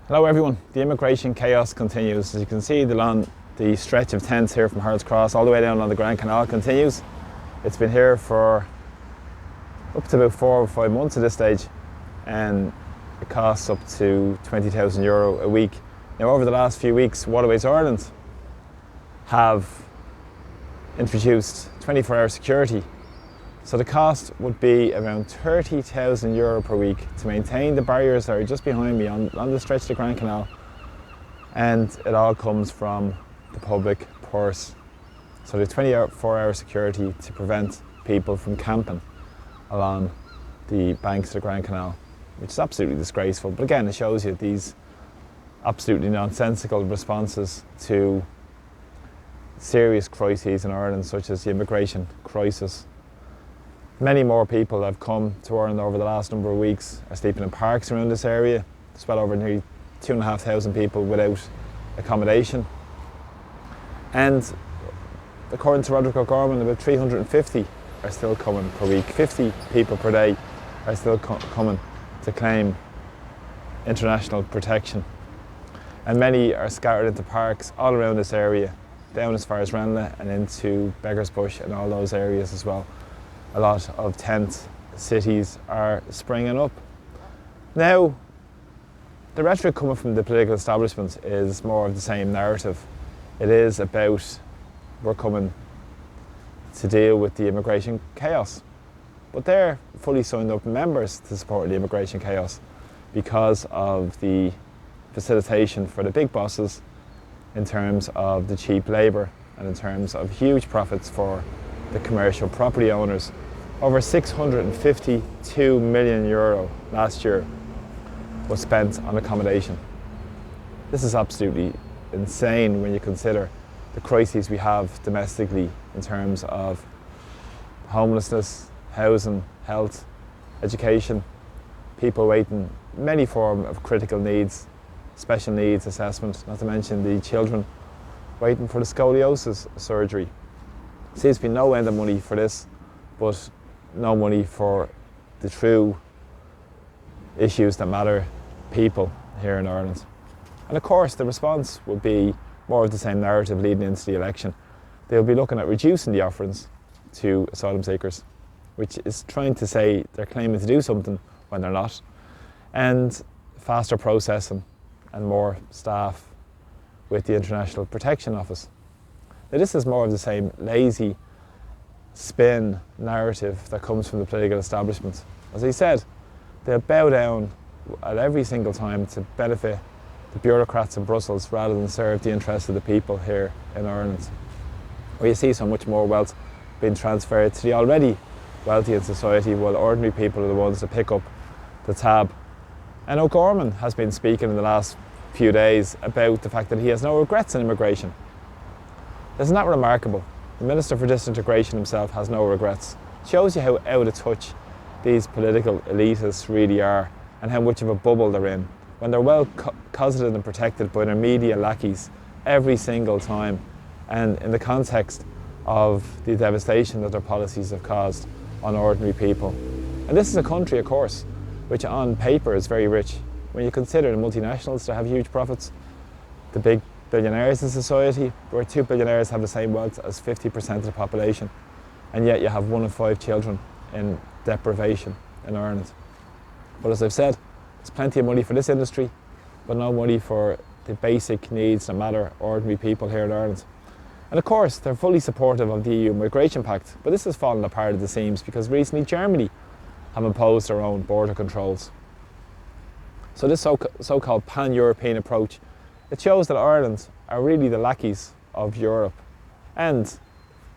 Hello everyone, the immigration chaos continues. As you can see, the stretch of tents here from Harold's Cross all the way down on the Grand Canal continues. It's been here for up to about 4 or 5 months at this stage, and it costs up to €20,000 a week. Now, over the last few weeks, Waterways Ireland have introduced 24-hour security. So the cost would be around €30,000 per week to maintain the barriers that are just behind me on the stretch of the Grand Canal, and it all comes from the public purse. So the 24-hour security to prevent people from camping along the banks of the Grand Canal, which is absolutely disgraceful. But again, it shows you these absolutely nonsensical responses to serious crises in Ireland, such as the immigration crisis. Many more people have come to Ireland over the last number of weeks, are sleeping in parks around this area. There's well over nearly 2,500 people without accommodation. And according to Roderick O'Gorman, about 350 are still coming per week. 50 people per day are still coming to claim international protection. And many are scattered into parks all around this area, down as far as Ranelagh and into Beggars Bush and all those areas as well. A lot of tent cities are springing up. Now, the rhetoric coming from the political establishment is more of the same narrative. It is about we're coming to deal with the immigration chaos. But they're fully signed up members to support the immigration chaos because of the facilitation for the big bosses in terms of the cheap labour and in terms of huge profits for the commercial property owners. Over €652 million last year was spent on accommodation. This is absolutely insane when you consider the crises we have domestically in terms of homelessness, housing, health, education, people waiting many forms of critical needs, special needs assessment, not to mention the children waiting for the scoliosis surgery. Seems to be no end of money for this, but no money for the true issues that matter people here in Ireland. And of course, the response will be more of the same narrative leading into the election. They'll be looking at reducing the offerings to asylum seekers, which is trying to say they're claiming to do something when they're not, and faster processing and more staff with the International Protection Office. Now, this is more of the same lazy spin narrative that comes from the political establishment. As I said, they'll bow down at every single time to benefit the bureaucrats in Brussels rather than serve the interests of the people here in Ireland, where you see so much more wealth being transferred to the already wealthy in society, while ordinary people are the ones that pick up the tab. And O'Gorman has been speaking in the last few days about the fact that he has no regrets in immigration. Isn't that remarkable? The Minister for Disintegration himself has no regrets. It shows you how out of touch these political elitists really are and how much of a bubble they're in, when they're well cosseted and protected by their media lackeys every single time, and in the context of the devastation that their policies have caused on ordinary people. And this is a country, of course, which on paper is very rich. When you consider the multinationals that have huge profits, the big billionaires in society, where 2 billionaires have the same wealth as 50% of the population, and yet you have 1 in 5 children in deprivation in Ireland. But as I've said, there's plenty of money for this industry, but no money for the basic needs that matter ordinary people here in Ireland. And of course, they're fully supportive of the EU Migration Pact, but this has fallen apart at the seams because recently Germany have imposed their own border controls. So this so-called pan-European approach, it shows that Ireland are really the lackeys of Europe. And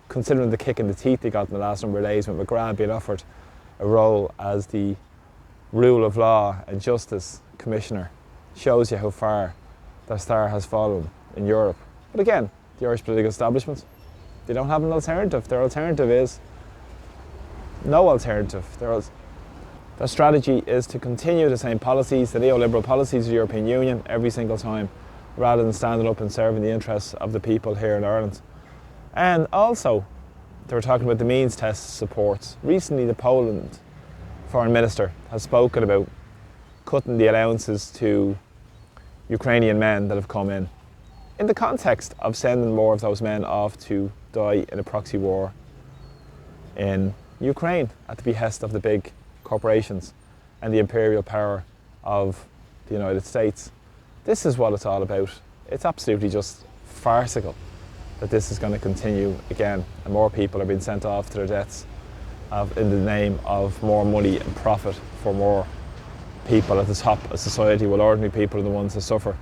considering the kick in the teeth they got in the last number of days with McGrath being offered a role as the Rule of Law and Justice Commissioner, shows you how far their star has fallen in Europe. But again, the Irish political establishment, they don't have an alternative. Their alternative is no alternative. Their strategy is to continue the same policies, the neoliberal policies of the European Union every single time, rather than standing up and serving the interests of the people here in Ireland. And also, they were talking about the means test supports. Recently, the Poland Foreign Minister has spoken about cutting the allowances to Ukrainian men that have come in the context of sending more of those men off to die in a proxy war in Ukraine at the behest of the big corporations and the imperial power of the United States. This is what it's all about. It's absolutely just farcical that this is going to continue again, and more people are being sent off to their deaths in the name of more money and profit for more people at the top of society, while ordinary people are the ones that suffer.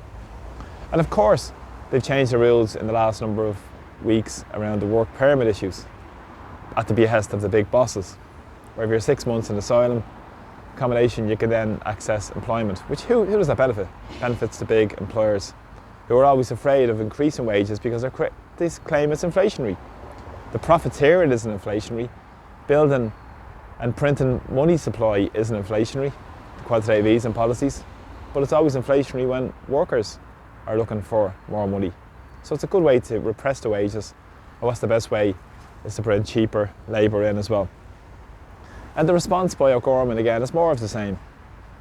And of course, they've changed the rules in the last number of weeks around the work permit issues at the behest of the big bosses, where if you're 6 months in asylum accommodation, you can then access employment, which who does that benefit? Benefits the big employers, who are always afraid of increasing wages because they claim it's inflationary. The profiteering isn't inflationary. Building and printing money supply isn't inflationary, the quantitative easing policies, but it's always inflationary when workers are looking for more money. So it's a good way to repress the wages, and what's the best way is to bring cheaper labour in as well. And the response by O'Gorman again is more of the same.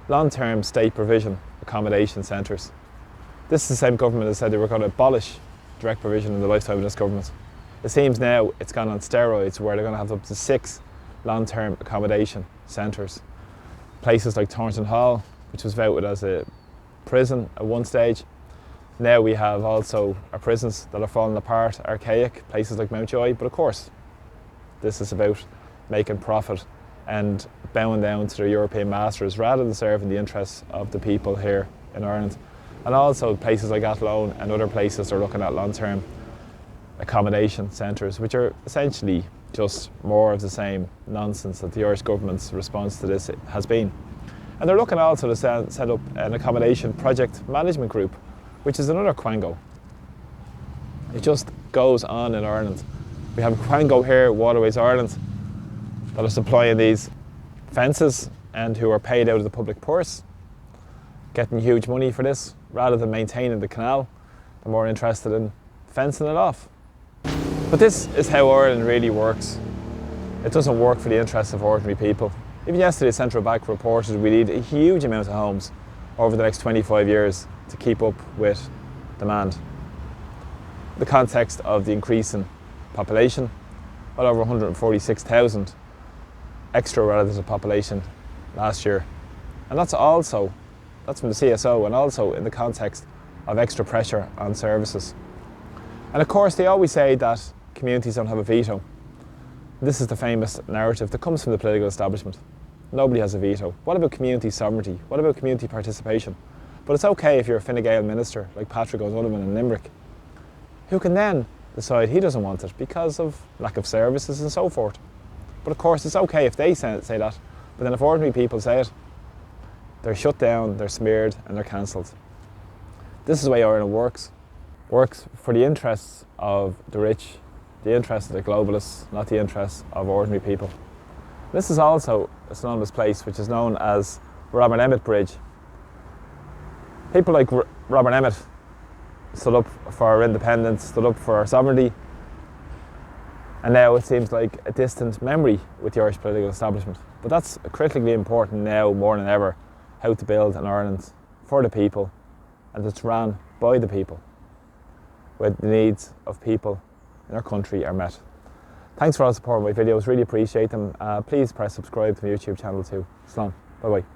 Long-term state provision accommodation centres. This is the same government that said they were going to abolish direct provision in the lifetime of this government. It seems now it's gone on steroids, where they're going to have up to 6 long-term accommodation centres. Places like Thornton Hall, which was voted as a prison at one stage. Now we have also our prisons that are falling apart, archaic, places like Mountjoy. But of course, this is about making profit and bowing down to their European masters rather than serving the interests of the people here in Ireland. And also places like Athlone and other places are looking at long-term accommodation centres, which are essentially just more of the same nonsense that the Irish government's response to this has been. And they're looking also to set up an accommodation project management group, which is another quango. It just goes on in Ireland. We have quango here, Waterways Ireland, that are supplying these fences and who are paid out of the public purse, getting huge money for this. Rather than maintaining the canal, they're more interested in fencing it off. But this is how Ireland really works. It doesn't work for the interests of ordinary people. Even yesterday, Central Bank reported we need a huge amount of homes over the next 25 years to keep up with demand. The context of the increase in population, well over 146,000 extra relative to population last year. And that's from the CSO, and also in the context of extra pressure on services. And of course, they always say that communities don't have a veto. This is the famous narrative that comes from the political establishment. Nobody has a veto. What about community sovereignty? What about community participation? But it's okay if you're a Fine Gael minister like Patrick O'Donovan in Limerick, who can then decide he doesn't want it because of lack of services and so forth. But of course, it's okay if they say that, but then if ordinary people say it, they're shut down, they're smeared, and they're cancelled. This is the way Ireland works. Works for the interests of the rich, the interests of the globalists, not the interests of ordinary people. This is also a synonymous place which is known as Robert Emmet Bridge. People like Robert Emmet stood up for our independence, stood up for our sovereignty, and now it seems like a distant memory with the Irish political establishment. But that's critically important now more than ever, how to build an Ireland for the people and that's run by the people, where the needs of people in our country are met. Thanks for all the support on my videos, really appreciate them. Please press subscribe to my YouTube channel too. Slán, bye bye.